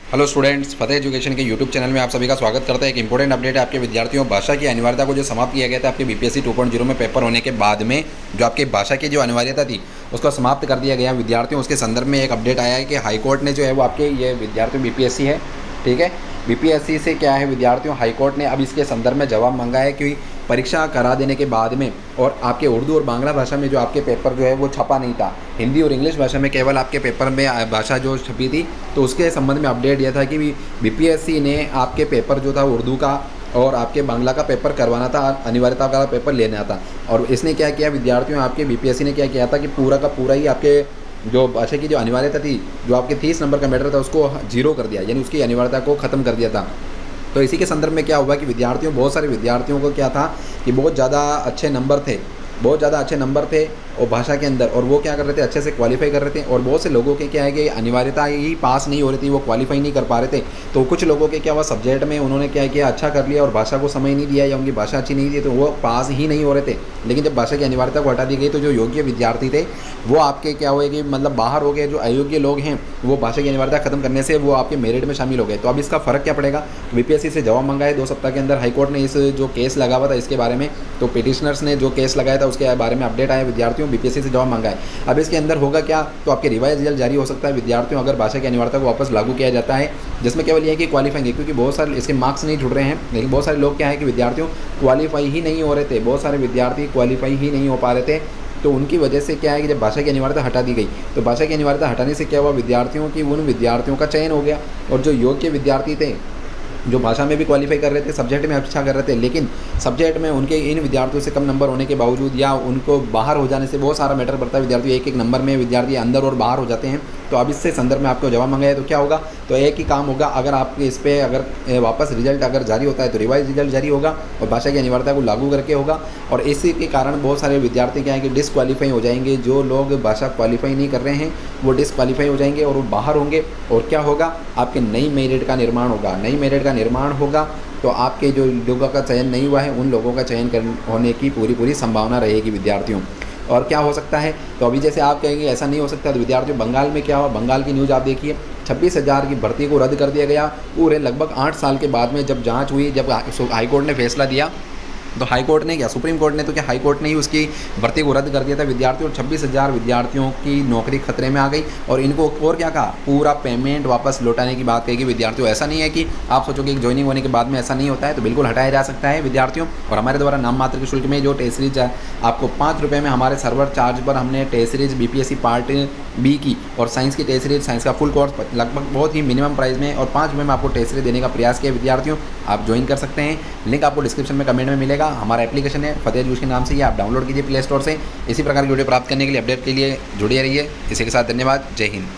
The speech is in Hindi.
हेलो स्टूडेंट्स, फतेह एजुकेशन के यूट्यूब चैनल में आप सभी का स्वागत करते हैं। एक इंपॉर्टेंट अपडेट है आपके विद्यार्थियों। भाषा की अनिवार्यता को जो समाप्त किया गया था आपके बीपीएससी 2.0 में पेपर होने के बाद में, जो आपके भाषा की जो अनिवार्यता थी उसको समाप्त कर दिया गया विद्यार्थियों। उसके संदर्भ में एक अपडेट आया है कि हाईकोर्ट ने जो है वो आपके ये विद्यार्थियों बीपीएससी है, ठीक है, बीपीएससी से क्या है विद्यार्थियों, हाईकोर्ट ने अब इसके संदर्भ में जवाब मांगा है कि परीक्षा करा देने के बाद में और आपके उर्दू और बांग्ला भाषा में जो आपके पेपर जो है वो छपा नहीं था, हिंदी और इंग्लिश भाषा में केवल आपके पेपर में भाषा जो छपी थी, तो उसके संबंध में अपडेट यह था कि बीपीएससी ने आपके पेपर जो था उर्दू का और आपके बांग्ला का पेपर करवाना था, अनिवार्यता का पेपर लेना था। और इसने क्या किया विद्यार्थियों, आपके बीपीएससी ने क्या किया था कि पूरा का पूरा ही आपके जो भाषा की जो अनिवार्यता थी, जो आपके 30 नंबर का मैटर था उसको जीरो कर दिया, यानी उसकी अनिवार्यता को ख़त्म कर दिया था। तो इसी के संदर्भ में क्या हुआ कि विद्यार्थियों, बहुत सारे विद्यार्थियों को क्या था कि बहुत ज़्यादा अच्छे नंबर थे और भाषा के अंदर, और वो क्या कर रहे थे, अच्छे से क्वालिफाई कर रहे थे। और बहुत से लोगों के क्या है कि अनिवार्यता ही पास नहीं हो रही थी, वो क्वालिफाई नहीं कर पा रहे थे। तो कुछ लोगों के क्या हुआ, सब्जेक्ट में उन्होंने क्या किया, अच्छा कर लिया और भाषा को समय नहीं दिया या उनकी भाषा अच्छी नहीं थी, तो वो पास ही नहीं हो रहे थे। लेकिन जब भाषा की अनिवार्यता को हटा दी गई तो जो योग्य विद्यार्थी थे वो आपके क्या हुए कि मतलब बाहर हो गए। जो अयोग्य लोग हैं वो भाषा की अनिवार्यता खत्म करने से वो आपके मेरिट में शामिल हो गए। तो अब इसका फ़र्क क्या पड़ेगा, बीपीएससी से जवाब मंगा है 2 सप्ताह के अंदर। हाईकोर्ट ने इस जो केस लगा हुआ था इसके बारे में, तो पिटिशनर्स ने जो केस लगाया था उसके बारे में अपडेट आया विद्यार्थियों, बीपीएससी से जवाब मांगा है। अब इसके अंदर होगा क्या, तो आपके रिवाइज रिजल्ट जारी हो सकता है विद्यार्थियों, अगर भाषा की अनिवार्यता को वापस लागू किया जाता है, जिसमें केवल ये है कि क्वालिफाइंग है, क्योंकि बहुत सारे इसके मार्क्स नहीं जुड़ रहे हैं। लेकिन बहुत सारे लोग क्या है कि विद्यार्थियों क्वालिफाई ही नहीं हो रहे थे, बहुत सारे विद्यार्थी क्वालिफाई ही नहीं हो पा रहे थे। तो उनकी वजह से क्या है कि जब भाषा की अनिवार्यता हटा दी गई, तो भाषा की अनिवार्यता हटाने से क्या हुआ, विद्यार्थियों की उन विद्यार्थियों का चयन हो गया। और जो योग्य विद्यार्थी थे, जो भाषा में भी क्वालिफाई कर रहे थे, सब्जेक्ट में अच्छा कर रहे थे, लेकिन सब्जेक्ट में उनके इन विद्यार्थियों से कम नंबर होने के बावजूद या उनको बाहर हो जाने से बहुत सारा मैटर पड़ता है, विद्यार्थी एक नंबर में विद्यार्थी अंदर और बाहर हो जाते हैं। तो अब इससे संदर्भ में आपको जवाब मंगाया, तो क्या होगा, तो एक ही काम होगा, अगर आपके इस पर अगर वापस रिजल्ट अगर जारी होता है तो रिवाइज रिजल्ट जारी होगा और भाषा की अनिवार्यता को लागू करके होगा। और इसी के कारण बहुत सारे विद्यार्थी क्या है कि डिसक्वालीफाई हो जाएंगे। जो लोग भाषा क्वालिफाई नहीं कर रहे हैं वो डिसक्वालीफाई हो जाएंगे और वो बाहर होंगे। और क्या होगा, आपके नई मेरिट का निर्माण होगा। तो आपके जो लोगों का चयन नहीं हुआ है उन लोगों का चयन होने की पूरी संभावना रहेगी विद्यार्थियों। और क्या हो सकता है, तो अभी जैसे आप कहेंगे ऐसा नहीं हो सकता, तो विद्यार्थियों बंगाल में क्या हुआ, बंगाल की न्यूज़ आप देखिए, 26,000 की भर्ती को रद्द कर दिया गया पूरे लगभग 8 साल के बाद में। जब जांच हुई, जब हाईकोर्ट ने फैसला दिया, तो हाईकोर्ट ने क्या, सुप्रीम कोर्ट ने तो क्या, हाईकोर्ट ने ही उसकी भर्ती को रद्द कर दिया था विद्यार्थियों। और 26,000 विद्यार्थियों की नौकरी खतरे में आ गई। और इनको और क्या कहा, पूरा पेमेंट वापस लौटाने की बात कही विद्यार्थियों। ऐसा नहीं है कि आप सोचोगे कि ज्वाइनिंग होने के बाद में ऐसा नहीं होता है, तो बिल्कुल हटाया जा सकता है विद्यार्थियों। और हमारे द्वारा नाम मात्र के शुल्क में जो टेस्ट सीरीज आपको 5 रुपये में हमारे सर्वर चार्ज पर हमने test series BPSC part B की और साइंस की टेस्ट सीरीज, साइंस का फुल कोर्स लगभग बहुत ही मिनिमम प्राइस में और 5 रुपये में आपको टेस्ट सीरीज देने का प्रयास किया विद्यार्थियों। आप ज्वाइन कर सकते हैं, लिंक आपको डिस्क्रिप्शन में कमेंट में मिलेगा। हमारा एप्लीकेशन है फतेह एजुकेशन के नाम से, ये आप डाउनलोड कीजिए प्ले स्टोर से। इसी प्रकार की वीडियो प्राप्त करने के लिए, अपडेट के लिए जुड़े रहिए। इसी के साथ धन्यवाद, जय हिंद।